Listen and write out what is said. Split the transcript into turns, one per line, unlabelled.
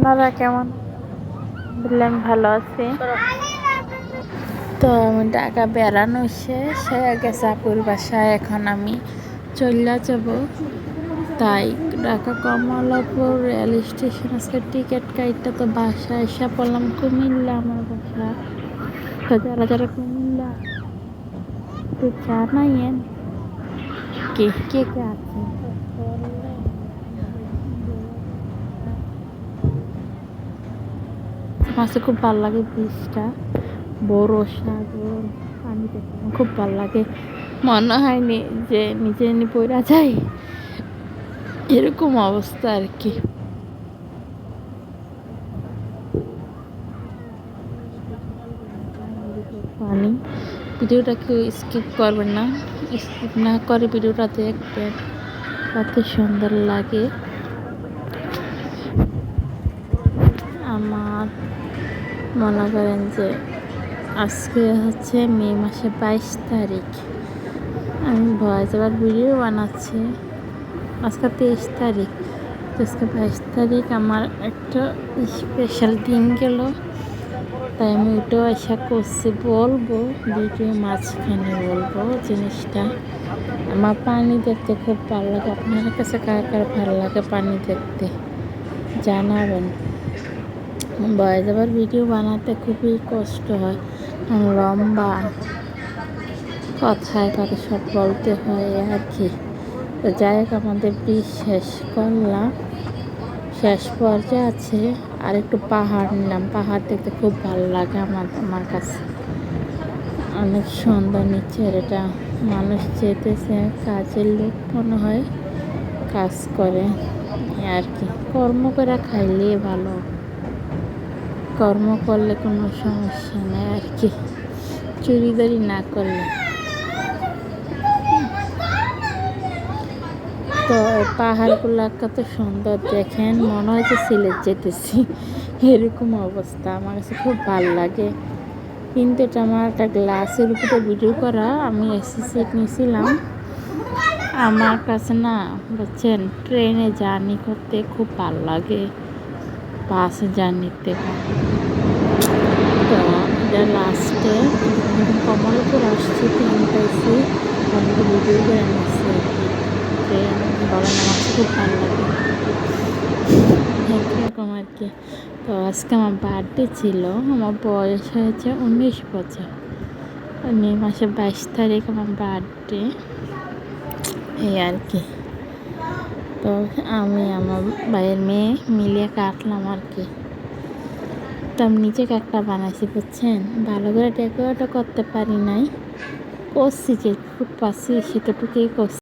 আপনারা কেমন? বললাম ভালো আছি। তো আমি ঢাকা বেড়ানো শেষ হয়ে গেছে আপুর বাসায়, এখন আমি চলে যাব। তাই ঢাকা কমলাপুর রেল স্টেশন আজকে টিকিট কাইটটা তো বাসায় এসে পড়লাম কুমিল্লা আমার বাসা। তো যারা যারা কুমিল্লা তো জানাইয়েন কে কে কে আছে। মাছে খুব ভালো লাগে, ব্রিজটা বড় সাগর, পানি দেখতে খুব ভালো লাগে। মনে হয়নি যে নিচে পড়া যায়, এরকম অবস্থা আর কি। পানি, ভিডিওটা কেউ স্কিপ করবেন না, স্কিপ না করে ভিডিওটা দেখবেন, কত সুন্দর লাগে। আমার মনে করেন যে আজকে হচ্ছে মে মাসে 22 তারিখ, আমি ভয়েস ওভার ভিডিও বানাচ্ছি। আজকে 23 তারিখ, আজকে 22 তারিখ আমার একটা স্পেশাল দিন গেল। তাই আমি ওটাও আশা করছি বলবো, ভিডিও মাঝখানে বলবো জিনিসটা। আমার পানি দেখতে খুব ভালো লাগে। আপনার কাছে কার কার ভালো লাগে পানি দেখতে জানাবেন। ভয়েস ওভার ভিডিও বানাতে খুবই কষ্ট হয়, লম্বা কথায় কথা সব বলতে হয় আর কি। তো যাই হোক, আমাদের ব্রিজ শেষ করলাম, শেষ পর্যায়ে আছে আর একটু পাহাড় নিলাম। পাহাড় দেখতে খুব ভালো লাগে আমার কাছে, অনেক সুন্দর। নিচের এটা মানুষ যেতেছে, কাজের লোক মনে হয় কাজ করে আর কি। কর্ম করে খাইলে ভালো, কর্ম করলে কোনো সমস্যা নেই আর কি, চুরিদারি না করলে। তো পাহাড়গুলো কত সুন্দর দেখেন, মনে হয় যে সিলেট যেতেছি, এরকম অবস্থা। আমার কাছে খুব ভালো লাগে। কিন্তু এটা আমার একটা গ্লাসের উপরে ভিডিও করা, আমি এসি সিট নিয়েছিলাম। আমার কাছে না বুঝছেন, ট্রেনে জার্নি করতে খুব ভালো লাগে, বাসে জার্নিতে। তো এটা লাস্টে কমলাপুর আসছি, ট্রেন পাইছি, অনেক ভিডিও করে নিচ্ছি আর কি। ট্রেন বলেন আমার খুব ভালো লাগে, এরকম আর কি। তো আজকে আমার বার্থডে ছিল, আমার বয়স হয়েছে 19 বছর। মে মাসে 22 তারিখ আমার বার্থডে, এই আর কি। তো আমি আমার ভাইয়ের মেয়ে মিলিয়ে কাটলাম আর কি। তো আমি নিজে কেকটা বানাইছি বুঝছেন, ভালো করে ডেকোরেটও করতে পারি নাই, করছি যেটুকু পারছি সেটুকুই করছি।